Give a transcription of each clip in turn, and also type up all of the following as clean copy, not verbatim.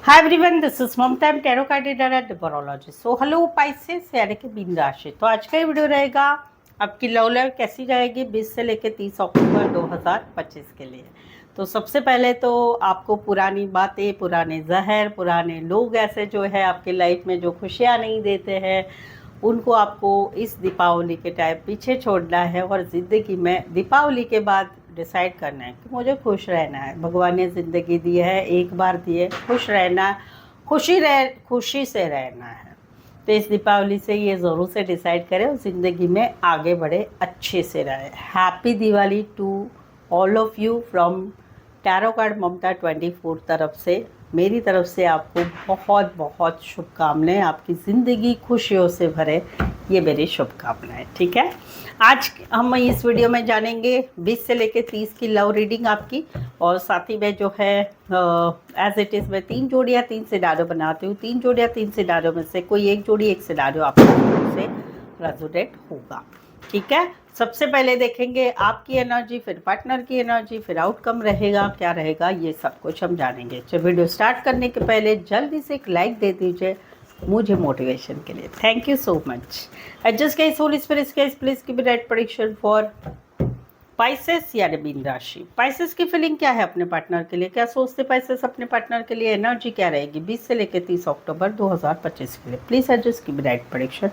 Hi everyone, this is Mamta. I'm tarot card reader and numerologist. So hello Pisces यानी कि mean राशि। तो आज का ये वीडियो रहेगा आपकी लव लाइफ कैसी रहेगी 20 से लेकर 30 अक्टूबर 2025 के लिए। तो सबसे पहले तो आपको पुरानी बातें, पुराने जहर, पुराने लोग ऐसे जो है आपकी लाइफ में जो खुशियाँ नहीं देते हैं उनको आपको इस दीपावली के टाइम पीछे छोड़ना है और ज़िंदगी में दीपावली के बाद डिसाइड करना है कि मुझे खुश रहना है। भगवान ने ज़िंदगी दी है, एक बार दी है, खुश रहना है, खुशी से रहना है। तो इस दीपावली से ये ज़रूर से डिसाइड करें और ज़िंदगी में आगे बढ़े, अच्छे से रहे। Happy Diwali to all of you from tarot card Mamta 24 तरफ से, मेरी तरफ से आपको बहुत बहुत शुभकामनाएं। आपकी ज़िंदगी खुशियों से भरे, ये मेरी शुभकामनाएं। ठीक है, आज हम इस वीडियो में जानेंगे 20 से लेकर 30 की लव रीडिंग आपकी, और साथ ही में जो है एज इट इज़ मैं 3 जोड़ियाँ 3 सिनारियो बनाती हूँ। 3 जोड़ियाँ 3 सिनारियो में से कोई एक जोड़ी एक सिनारियो आपको से रेजोनेट होगा। ठीक है, सबसे पहले देखेंगे आपकी एनर्जी, फिर पार्टनर की एनर्जी, फिर आउटकम रहेगा क्या रहेगा, ये सब कुछ हम जानेंगे। चलो वीडियो स्टार्ट करने के पहले जल्दी से एक लाइक दे दीजिए मुझे मोटिवेशन के लिए। Thank you so much. Adjust guys, Holi spirit guys, please give me right prediction for Pisces यानी मीन राशि। पाइसेस की फीलिंग क्या है अपने पार्टनर के लिए, क्या सोचते पाइसेस अपने पार्टनर के लिए, एनर्जी क्या रहेगी 20 से लेकर 30 अक्टूबर 2025 के लिए। Please adjust give me right prediction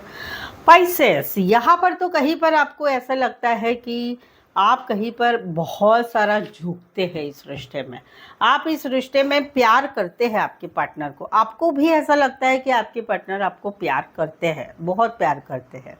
Pisces. यहाँ पर तो कहीं पर आपको ऐसा लगता है कि आप कहीं पर बहुत सारा झुकते हैं इस रिश्ते में, आप इस रिश्ते में प्यार करते हैं आपके पार्टनर को, आपको भी ऐसा लगता है कि आपके पार्टनर आपको प्यार करते हैं, बहुत प्यार करते हैं,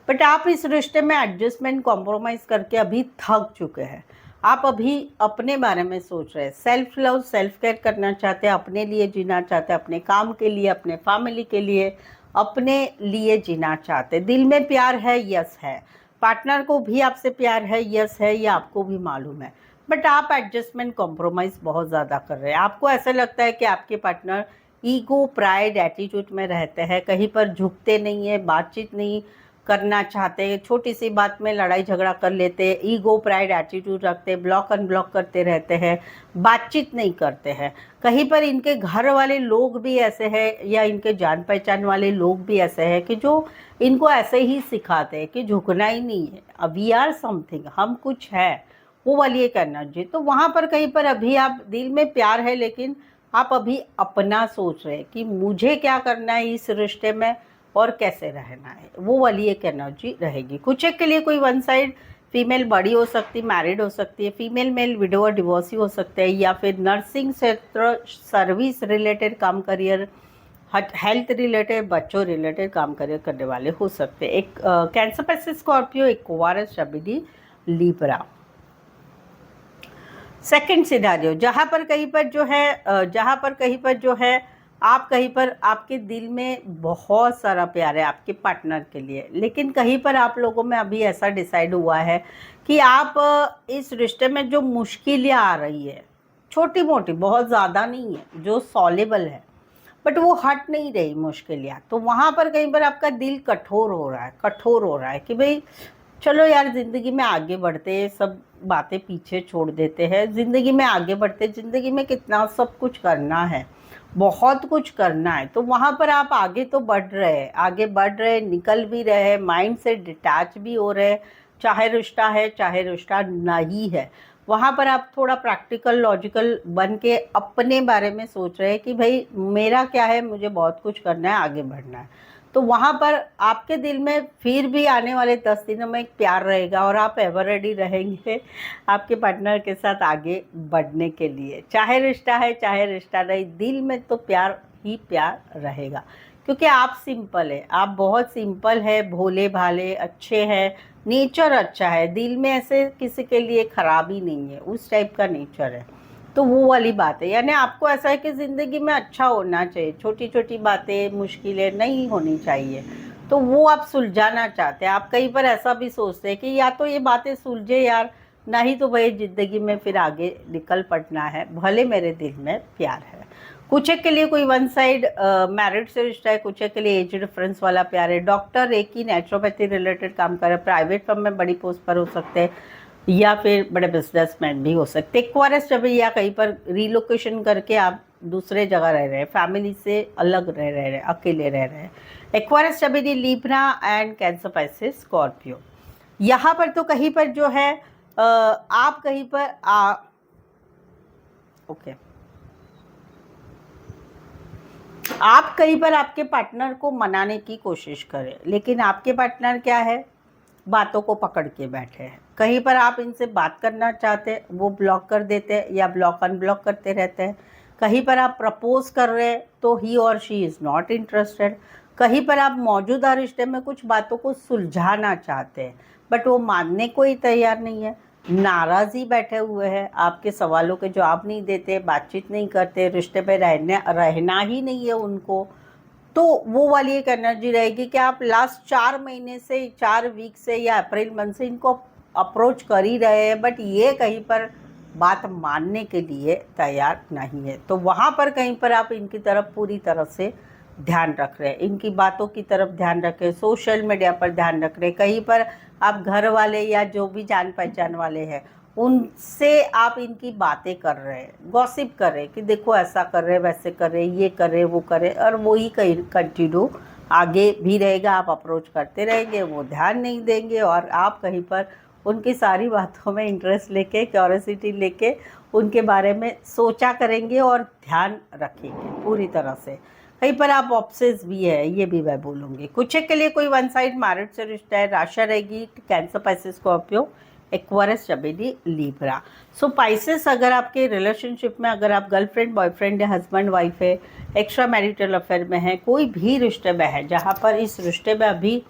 बट आप इस रिश्ते में एडजस्टमेंट कॉम्प्रोमाइज़ करके अभी थक चुके हैं। आप अभी अपने बारे में सोच रहे हैं, सेल्फ लव सेल्फ केयर करना चाहते हैं, अपने लिए जीना चाहते हैं, अपने काम के लिए, अपने फैमिली के लिए, अपने लिए जीना चाहते हैं। दिल में प्यार है, यस है, पार्टनर को भी आपसे प्यार है, यस है, ये आपको भी मालूम है, बट आप एडजस्टमेंट कॉम्प्रोमाइज़ बहुत ज़्यादा कर रहे हैं। आपको ऐसा लगता है कि आपके पार्टनर ईगो प्राइड एटीट्यूड में रहते हैं, कहीं पर झुकते नहीं है, बातचीत नहीं करना चाहते, छोटी सी बात में लड़ाई झगड़ा कर लेते हैं, ईगो प्राइड एटीट्यूड रखते हैं, ब्लॉक अनब्लॉक करते रहते हैं, बातचीत नहीं करते हैं। कहीं पर इनके घर वाले लोग भी ऐसे हैं या इनके जान पहचान वाले लोग भी ऐसे हैं कि जो इनको ऐसे ही सिखाते हैं कि झुकना ही नहीं है, वी आर समथिंग, हम कुछ है, वो वाली एक एनर्जी। तो वहाँ पर कहीं पर अभी आप दिल में प्यार है लेकिन आप अभी अपना सोच रहे हैं कि मुझे क्या करना है इस रिश्ते में और कैसे रहना है, वो वाली एक एनर्जी रहेगी। कुछ एक के लिए कोई वन साइड फीमेल बड़ी हो सकती, मैरिड हो सकती है, फीमेल मेल विडो और डिवोर्सी हो सकते हैं, या फिर नर्सिंग क्षेत्र, सर्विस रिलेटेड काम, करियर, हेल्थ रिलेटेड, बच्चों रिलेटेड काम करियर करने वाले हो सकते हैं। एक कैंसर पैसिस स्कॉर्पियो, एक कुवारस शबिनी लिब्रा। सेकंड सिनारियो, जहाँ पर कहीं पर जो है आप कहीं पर आपके दिल में बहुत सारा प्यार है आपके पार्टनर के लिए, लेकिन कहीं पर आप लोगों में अभी ऐसा डिसाइड हुआ है कि आप इस रिश्ते में जो मुश्किलें आ रही है, छोटी मोटी, बहुत ज़्यादा नहीं है, जो सॉल्वेबल है, बट वो हट नहीं रही मुश्किलें, तो वहाँ पर कहीं पर आपका दिल कठोर हो रहा है कि भाई चलो यार ज़िंदगी में आगे बढ़ते हैं, सब बातें पीछे छोड़ देते हैं, ज़िंदगी में आगे बढ़ते, ज़िंदगी में कितना सब कुछ करना है, बहुत कुछ करना है। तो वहाँ पर आप आगे तो बढ़ रहे हैं, निकल भी रहे हैं, माइंड से डिटैच भी हो रहे हैं, चाहे रिश्ता है चाहे रिश्ता नहीं है। वहाँ पर आप थोड़ा प्रैक्टिकल लॉजिकल बन के अपने बारे में सोच रहे हैं कि भाई मेरा क्या है, मुझे बहुत कुछ करना है, आगे बढ़ना है। तो वहाँ पर आपके दिल में फिर भी आने वाले 10 दिनों में एक प्यार रहेगा और आप एवर रेडी रहेंगे आपके पार्टनर के साथ आगे बढ़ने के लिए, चाहे रिश्ता है चाहे रिश्ता नहीं, दिल में तो प्यार ही प्यार रहेगा, क्योंकि आप सिंपल है, आप बहुत सिंपल है, भोले भाले अच्छे हैं, नेचर अच्छा है, दिल में ऐसे किसी के लिए खराबी नहीं है, उस टाइप का नेचर है। तो वो वाली बात है, यानी आपको ऐसा है कि ज़िंदगी में अच्छा होना चाहिए, छोटी छोटी बातें मुश्किलें नहीं होनी चाहिए, तो वो आप सुलझाना चाहते हैं। आप कहीं पर ऐसा भी सोचते हैं कि या तो ये बातें सुलझे यार, नहीं तो भाई ज़िंदगी में फिर आगे निकल पड़ना है, भले मेरे दिल में प्यार है। कुछ एक के लिए कोई वन साइड मैरिड से रिश्ता है, कुछ एक के लिए एज डिफरेंस वाला प्यार है, डॉक्टर एक ही नेचुरोपैथी रिलेटेड काम कर रहे हैं, प्राइवेट फर्म में बड़ी पोस्ट पर हो सकते हैं, या फिर बड़े बिजनेसमैन भी हो सकते हैं, क्वारस जब या कहीं पर रिलोकेशन करके आप दूसरे जगह रह रहे हैं, फैमिली से अलग रह रहे हैं, अकेले रह रहे हैं। एक्वारियस, जमीनी, Libra and cancer, Pisces, Scorpio. यहाँ पर तो कहीं पर जो है आप कहीं पर आप कहीं पर आपके पार्टनर को मनाने की कोशिश करें, लेकिन आपके पार्टनर क्या है, बातों को पकड़ के बैठे हैं। कहीं पर आप इनसे बात करना चाहते हैं, वो ब्लॉक कर देते हैं या ब्लॉक अनब्लॉक करते रहते हैं। कहीं पर आप प्रपोज कर रहे हैं तो ही और शी इज़ नॉट इंटरेस्टेड। कहीं पर आप मौजूदा रिश्ते में कुछ बातों को सुलझाना चाहते हैं, बट वो मानने को ही तैयार नहीं है, नाराज़ ही बैठे हुए हैं, आपके सवालों के जवाब नहीं देते, बातचीत नहीं करते, रिश्ते में रहना ही नहीं है उनको। तो वो वाली एक एनर्जी रहेगी कि आप लास्ट 4 महीने से, 4 वीक से या अप्रैल मंथ से इनको अप्रोच कर ही रहे हैं, बट ये कहीं पर बात मानने के लिए तैयार नहीं है। तो वहाँ पर कहीं पर आप इनकी तरफ पूरी तरह से ध्यान रख रहे हैं, इनकी बातों की तरफ ध्यान रखें, सोशल मीडिया पर ध्यान रख रहे हैं। कहीं पर आप घर वाले या जो भी जान पहचान वाले हैं उनसे आप इनकी बातें कर रहे हैं, गॉसिप कर रहे हैं कि देखो ऐसा कर रहे, वैसे कर रहे, ये कर रहे, वो कर रहे, और वही कहीं कंटिन्यू आगे भी रहेगा। आप अप्रोच करते रहेंगे, वो ध्यान नहीं देंगे, और आप कहीं पर उनकी सारी बातों में इंटरेस्ट लेके, क्यूरियोसिटी लेके उनके बारे में सोचा करेंगे और ध्यान रखेंगे पूरी तरह से। कहीं पर आप ऑब्सेस भी है, ये भी मैं बोलूँगी। कुछ के लिए कोई वन साइड मैरिड से रिश्ता है, राशि रहेगी कैंसर, पाइसेस, स्कॉर्पियो, एक्वारियस, जमीनी, लिब्रा। सो पाइसेस, अगर आपके रिलेशनशिप में, अगर आप गर्लफ्रेंड, बॉयफ्रेंड या हस्बैंड वाइफ है, एक्स्ट्रा मैरिटल अफेयर में है, कोई भी रिश्ते में है जहाँ पर इस रिश्ते में अभी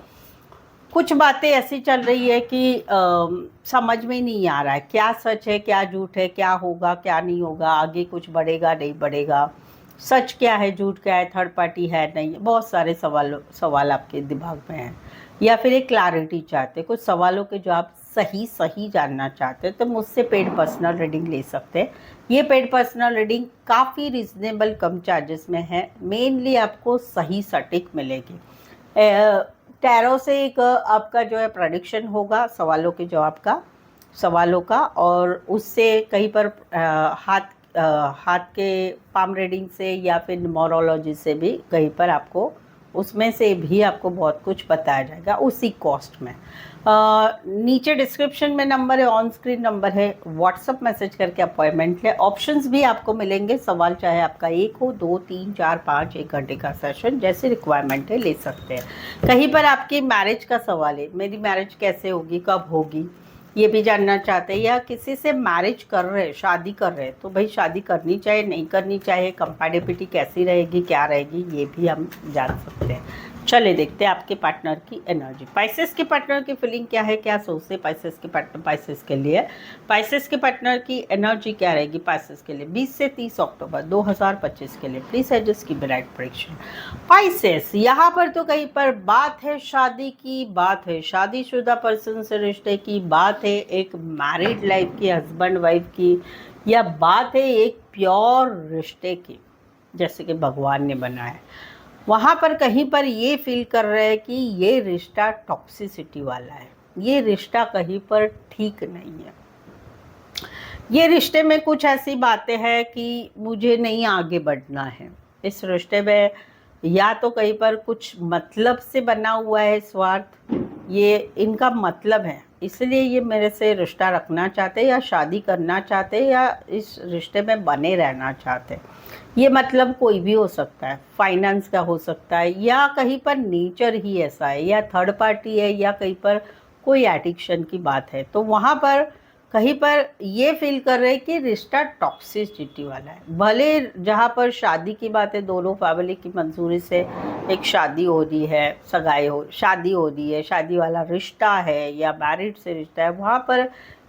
कुछ बातें ऐसी चल रही है कि समझ में नहीं आ रहा है क्या सच है, क्या झूठ है, क्या होगा, क्या नहीं होगा, आगे कुछ बढ़ेगा, नहीं बढ़ेगा, सच क्या है, झूठ क्या है, थर्ड पार्टी है, नहीं, बहुत सारे सवाल आपके दिमाग में हैं, या फिर एक क्लैरिटी चाहते, कुछ सवालों के जवाब सही जानना चाहते हैं, तो मुझसे पेड पर्सनल रीडिंग ले सकते हैं। ये पेड पर्सनल रीडिंग काफ़ी रिजनेबल कम चार्जेस में है, मेनली आपको सही सटीक मिलेगी। टैरो से एक आपका जो है प्रेडिक्शन होगा सवालों के जवाब का, सवालों का, और उससे कहीं पर हाथ के पाम रीडिंग से या फिर न्यूमरोलॉजी से भी कहीं पर आपको उसमें से भी आपको बहुत कुछ बताया जाएगा उसी कॉस्ट में। नीचे डिस्क्रिप्शन में नंबर है, ऑन स्क्रीन नंबर है, व्हाट्सअप मैसेज करके अपॉइंटमेंट ले। ऑप्शंस भी आपको मिलेंगे, सवाल चाहे आपका 1 हो, 2, 3, 4, 5, 1 घंटे का सेशन, जैसे रिक्वायरमेंट है ले सकते हैं। कहीं पर आपकी मैरिज का सवाल है, मेरी मैरिज कैसे होगी, कब होगी, ये भी जानना चाहते हैं, या किसी से मैरिज कर रहे हैं, शादी कर रहे हैं, तो भाई शादी करनी चाहिए, नहीं करनी चाहिए, कंपैटिबिलिटी कैसी रहेगी, क्या रहेगी, ये भी हम जान सकते हैं। चले देखते हैं आपके पार्टनर की एनर्जी। पाइसेस के पार्टनर की फीलिंग क्या है, क्या सोचते पाइसेस के पार्टनर, पाइसेस के लिए पाइसेस के पार्टनर की एनर्जी क्या रहेगी पाइसेस के लिए 20 से 30 अक्टूबर 2025 के लिए। प्लीज एडजस्ट की ब्राइट प्रेडिक्शन। पाइसेस, यहाँ पर तो कहीं पर बात है शादी की, बात है शादीशुदा पर्सन से रिश्ते की, बात है एक मैरिड लाइफ की, हस्बैंड वाइफ की, या बात है एक प्योर रिश्ते की जैसे कि भगवान ने बनाया। वहाँ पर कहीं पर ये फील कर रहे हैं कि ये रिश्ता टॉक्सिसिटी वाला है, ये रिश्ता कहीं पर ठीक नहीं है, ये रिश्ते में कुछ ऐसी बातें हैं कि मुझे नहीं आगे बढ़ना है इस रिश्ते में, या तो कहीं पर कुछ मतलब से बना हुआ है स्वार्थ, ये इनका मतलब है, इसलिए ये मेरे से रिश्ता रखना चाहते हैं या शादी करना चाहते हैं या इस रिश्ते में बने रहना चाहते हैं। ये मतलब कोई भी हो सकता है, फाइनेंस का हो सकता है, या कहीं पर नेचर ही ऐसा है, या थर्ड पार्टी है, या कहीं पर कोई एडिक्शन की बात है। तो वहाँ पर कहीं पर ये फील कर रहे हैं कि रिश्ता टॉक्सिसिटी वाला है। भले जहाँ पर शादी की बात है, दोनों फैमिली की मंजूरी से एक शादी हो रही है, शादी हो रही है, शादी वाला रिश्ता है या मैरिड से रिश्ता है, वहाँ पर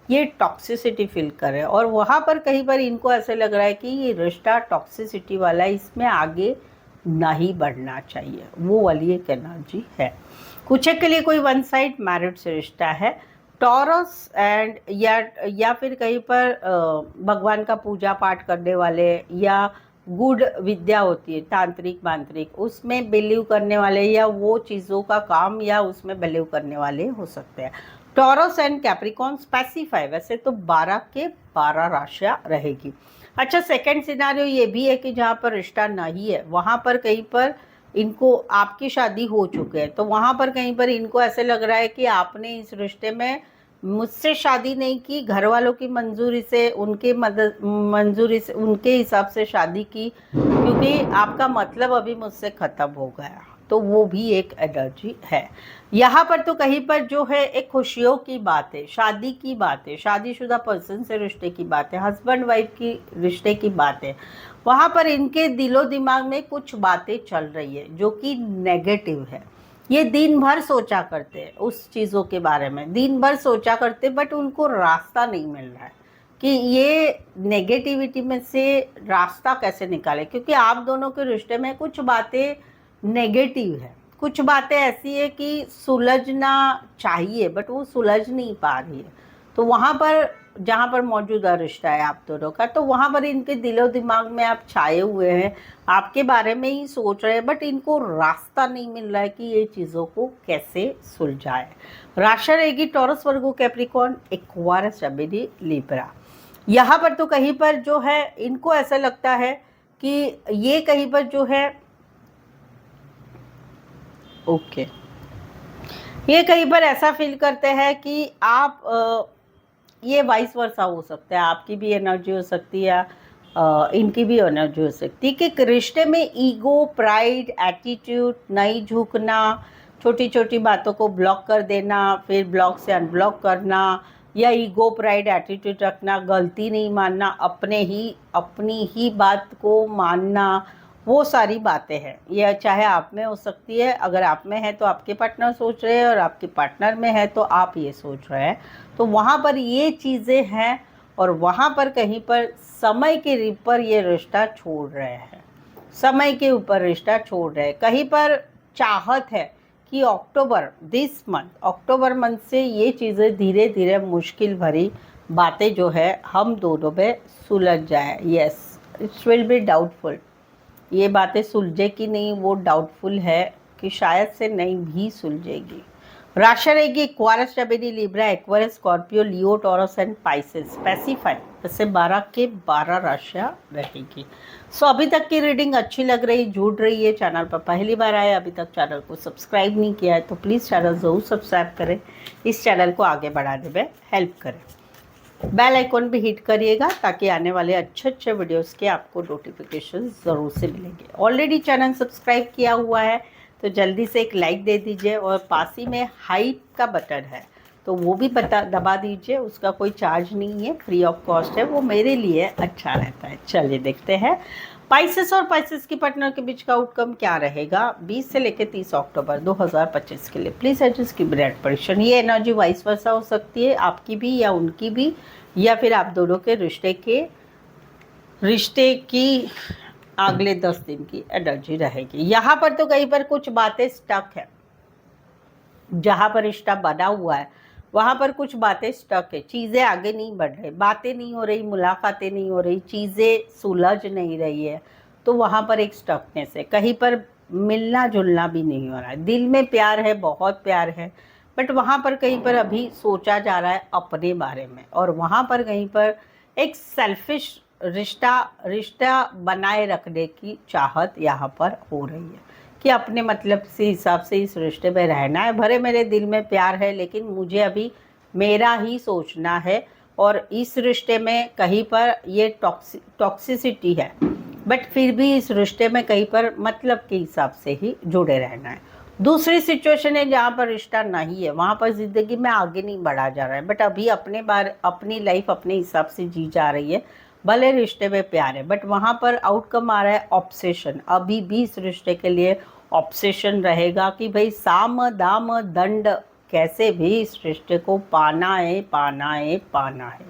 ये टॉक्सिसिटी फील कर रहे हैं। और वहाँ पर कहीं पर इनको ऐसे लग रहा है कि ये रिश्ता टॉक्सिसिटी वाला है, इसमें आगे नहीं बढ़ना चाहिए, वो वाली एक एनर्जी है। कुछ के लिए कोई वन साइड मैरिड से रिश्ता है, टॉरस एंड या फिर कहीं पर भगवान का पूजा पाठ करने वाले, या गुड विद्या होती है तांत्रिक मांत्रिक, उसमें बिलीव करने वाले, या वो चीज़ों का काम या उसमें बिलीव करने वाले हो सकते हैं। टॉरस एंड कैप्रिकॉन स्पेसिफाई, वैसे तो 12 के 12 राशियाँ रहेगी। अच्छा, सेकंड सिनारियो ये भी है कि जहाँ पर रिश्ता नहीं है वहाँ पर कहीं पर इनको आपकी शादी हो चुकी है, तो वहाँ पर कहीं पर इनको ऐसे लग रहा है कि आपने इस रिश्ते में मुझसे शादी नहीं की, घर वालों की मंजूरी से, उनके मदद मंजूरी से, उनके हिसाब से शादी की, क्योंकि आपका मतलब अभी मुझसे ख़त्म हो गया। तो वो भी एक एनर्जी है। यहाँ पर तो कहीं पर जो है एक खुशियों की बात है, शादी की बात है, शादीशुदा पर्सन से रिश्ते की बात है, हस्बैंड वाइफ की रिश्ते की बात है। वहाँ पर इनके दिलो दिमाग में कुछ बातें चल रही है जो कि नेगेटिव है। ये दिन भर सोचा करते हैं उस चीज़ों के बारे में, दिन भर सोचा करते, बट उनको रास्ता नहीं मिल रहा है कि ये नेगेटिविटी में से रास्ता कैसे निकाले, क्योंकि आप दोनों के रिश्ते में कुछ बातें नेगेटिव है, कुछ बातें ऐसी है कि सुलझना चाहिए बट वो सुलझ नहीं पा रही है। तो वहाँ पर जहाँ पर मौजूदा रिश्ता है आप दोनों का, तो वहाँ पर इनके दिलो दिमाग में आप छाए हुए हैं, आपके बारे में ही सोच रहे हैं, बट इनको रास्ता नहीं मिल रहा है कि ये चीज़ों को कैसे सुलझाए। राशि रहेगी टॉरस, वर्गो, कैप्रिकॉर्न, एक्वारियस, जेमिनी, लिब्रा। यहाँ पर तो कहीं पर जो है इनको ऐसा लगता है कि ये कहीं पर जो है ये कहीं पर ऐसा फील करते हैं कि आप ये वाइस वर्सा हो सकता है, आपकी भी एनर्जी हो सकती है, इनकी भी एनर्जी हो सकती है कि रिश्ते में ईगो, प्राइड, एटीट्यूड, नहीं झुकना, छोटी छोटी बातों को ब्लॉक कर देना, फिर ब्लॉक से अनब्लॉक करना, या ईगो, प्राइड, एटीट्यूड रखना, गलती नहीं मानना, अपनी ही बात को मानना, वो सारी बातें हैं। ये चाहे आप में हो सकती है, अगर आप में है तो आपके पार्टनर सोच रहे हैं, और आपके पार्टनर में है तो आप ये सोच रहे हैं। तो वहाँ पर ये चीज़ें हैं, और वहाँ पर कहीं पर समय के ऊपर ये रिश्ता छोड़ रहे हैं, समय के ऊपर रिश्ता छोड़ रहे हैं। कहीं पर चाहत है कि अक्टूबर मंथ से ये चीज़ें धीरे धीरे मुश्किल भरी बातें जो है हम दोनों में सुलझ जाए। Yes, it's will be doubtful, ये बातें सुलझे कि नहीं वो डाउटफुल है, कि शायद से नहीं भी सुलझेगी। राशि रहेगी Aquarius, Gemini, Libra, Aquarius, Scorpio, Leo, taurus and Pisces. Specify जैसे 12 के 12 राशियाँ रहेगी। सो अभी तक की रीडिंग अच्छी लग रही, जुड़ रही है, चैनल पर पहली बार आए, अभी तक चैनल को सब्सक्राइब नहीं किया है तो प्लीज़ चैनल ज़रूर सब्सक्राइब करें, इस चैनल को आगे बढ़ाने में हेल्प करें। बेल आइकॉन भी हिट करिएगा ताकि आने वाले अच्छे अच्छे वीडियोस के आपको नोटिफिकेशन ज़रूर से मिलेंगे। ऑलरेडी चैनल सब्सक्राइब किया हुआ है तो जल्दी से एक लाइक दे दीजिए, और पास ही में हाइप का बटन है तो वो भी दबा दीजिए, उसका कोई चार्ज नहीं है, फ्री ऑफ कॉस्ट है, वो मेरे लिए अच्छा रहता है। चलिए देखते हैं पाइसेस और पाइसेस की पार्टनर के बीच का आउटकम क्या रहेगा 20 से लेकर 30 अक्टूबर 2025 के लिए। प्लीज़ एडजस्ट की ब्रेड परीक्षण। ये एनर्जी वाइस वर्सा हो सकती है, आपकी भी या उनकी भी, या फिर आप दोनों के रिश्ते की अगले 10 दिन की एनर्जी रहेगी। यहाँ पर तो कहीं पर कुछ बातें स्टक है, जहाँ पर रिश्ता बना हुआ है वहाँ पर कुछ बातें स्टक है, चीज़ें आगे नहीं बढ़ रही, बातें नहीं हो रही, मुलाकातें नहीं हो रही, चीज़ें सुलझ नहीं रही है, तो वहाँ पर एक स्टकनेस है। कहीं पर मिलना जुलना भी नहीं हो रहा है, दिल में प्यार है, बहुत प्यार है, बट वहाँ पर कहीं पर अभी सोचा जा रहा है अपने बारे में, और वहाँ पर कहीं पर एक सेल्फिश रिश्ता बनाए रखने की चाहत यहाँ पर हो रही है कि अपने मतलब से हिसाब से इस रिश्ते में रहना है। भरे मेरे दिल में प्यार है लेकिन मुझे अभी मेरा ही सोचना है, और इस रिश्ते में कहीं पर ये टॉक्सिसिटी है, बट फिर भी इस रिश्ते में कहीं पर मतलब के हिसाब से ही जुड़े रहना है। दूसरी सिचुएशन है जहाँ पर रिश्ता नहीं है, वहाँ पर ज़िंदगी में आगे नहीं बढ़ा जा रहा है, बट अभी अपनी लाइफ अपने हिसाब से जी जा रही है, भले रिश्ते में प्यार है, बट वहाँ पर आउटकम आ रहा है ऑब्सेशन। अभी भी इस रिश्ते के लिए ऑब्सेशन रहेगा कि भाई साम दाम दंड कैसे भी इस रिश्ते को पाना है, पाना है, पाना है,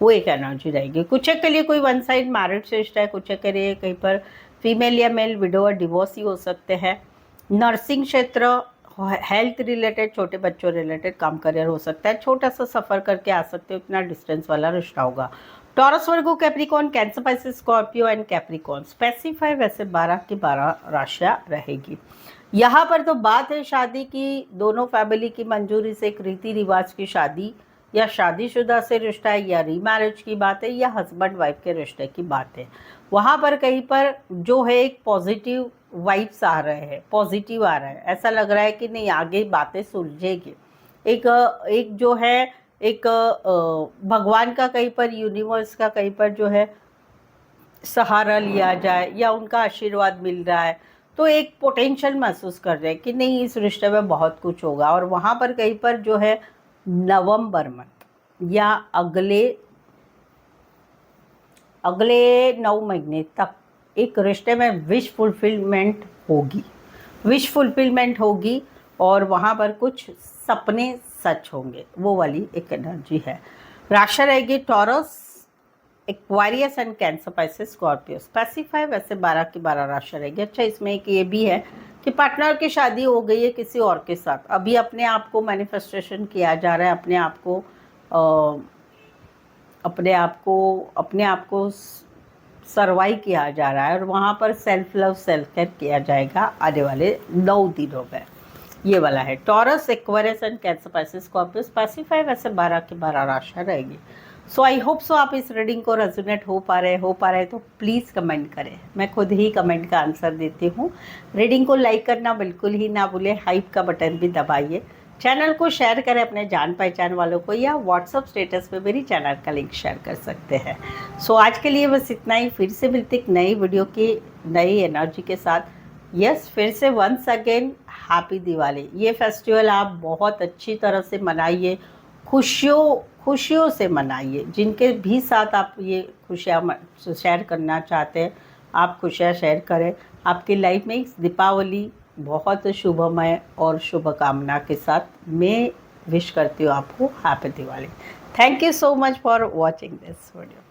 वो एक एनर्जी रहेगी। कुछ के लिए कोई वन साइड मैरिड रिश्ता है, कुछ के लिए कहीं पर फीमेल या मेल विडोवर डिवोर्स ही हो सकते हैं। नर्सिंग क्षेत्र, हेल्थ रिलेटेड, छोटे बच्चों रिलेटेड काम करियर हो सकता है, छोटा सा सफ़र करके आ सकते हो, इतना डिस्टेंस वाला रिश्ता होगा। Taurus, Virgo, Capricorn, cancer, Pisces, Scorpio and Capricorn. Specify वैसे 12 की 12 राशियाँ रहेगी। यहाँ पर तो बात है शादी की, दोनों फैमिली की मंजूरी से एक रीति रिवाज की शादी या शादीशुदा से रिश्ता है, या रीमैरिज की बात है, या हस्बैंड वाइफ के रिश्ते की बात है, वहाँ पर कहीं पर जो है एक पॉजिटिव वाइब्स आ रहे हैं, पॉजिटिव आ रहा है, ऐसा लग रहा है कि नहीं आगे बातें सुलझेगी। एक जो है एक भगवान का कहीं पर, यूनिवर्स का कहीं पर जो है सहारा लिया जाए या उनका आशीर्वाद मिल रहा है, तो एक पोटेंशियल महसूस कर रहे हैं कि नहीं इस रिश्ते में बहुत कुछ होगा। और वहाँ पर कहीं पर जो है नवंबर मंथ या अगले 9 महीने तक एक रिश्ते में विश फुलफिलमेंट होगी और वहाँ पर कुछ सपने सच होंगे, वो वाली एक एनर्जी है। राशि रहेगी taurus, Aquarius and cancer, Pisces, Scorpio. Specify वैसे 12 की 12 राशि रहेगी। अच्छा, इसमें एक ये भी है कि पार्टनर की शादी हो गई है किसी और के साथ, अभी अपने आप को मैनिफेस्टेशन किया जा रहा है, अपने आप को सर्वाइव किया जा रहा है, और वहाँ पर सेल्फ लव सेल्फ केयर किया जाएगा आने वाले 9 दिनों में। ये वाला है taurus, Aquarius and cancer, Pisces, Scorpio. Specify वैसे 12 की 12 राशि रहेगी। सो आई होप सो आप इस रीडिंग को रेजोनेट हो पा रहे तो प्लीज़ कमेंट करें, मैं खुद ही कमेंट का आंसर देती हूँ। रीडिंग को लाइक करना बिल्कुल ही ना भूलें, हाइप का बटन भी दबाइए, चैनल को शेयर करें अपने जान पहचान वालों को, या व्हाट्सअप स्टेटस पे मेरी चैनल का लिंक शेयर कर सकते हैं। सो आज के लिए बस इतना ही, फिर से मिलती एक नई वीडियो की नई एनर्जी के साथ। यस, फिर से वंस अगेन हैप्पी दिवाली। ये फेस्टिवल आप बहुत अच्छी तरह से मनाइए, खुशियों से मनाइए। जिनके भी साथ आप ये खुशियाँ शेयर करना चाहते हैं, आप खुशियाँ शेयर करें। आपकी लाइफ में इस दीपावली बहुत शुभमय और शुभकामना के साथ मैं विश करती हूँ आपको happy Diwali. Thank you so much for watching this video.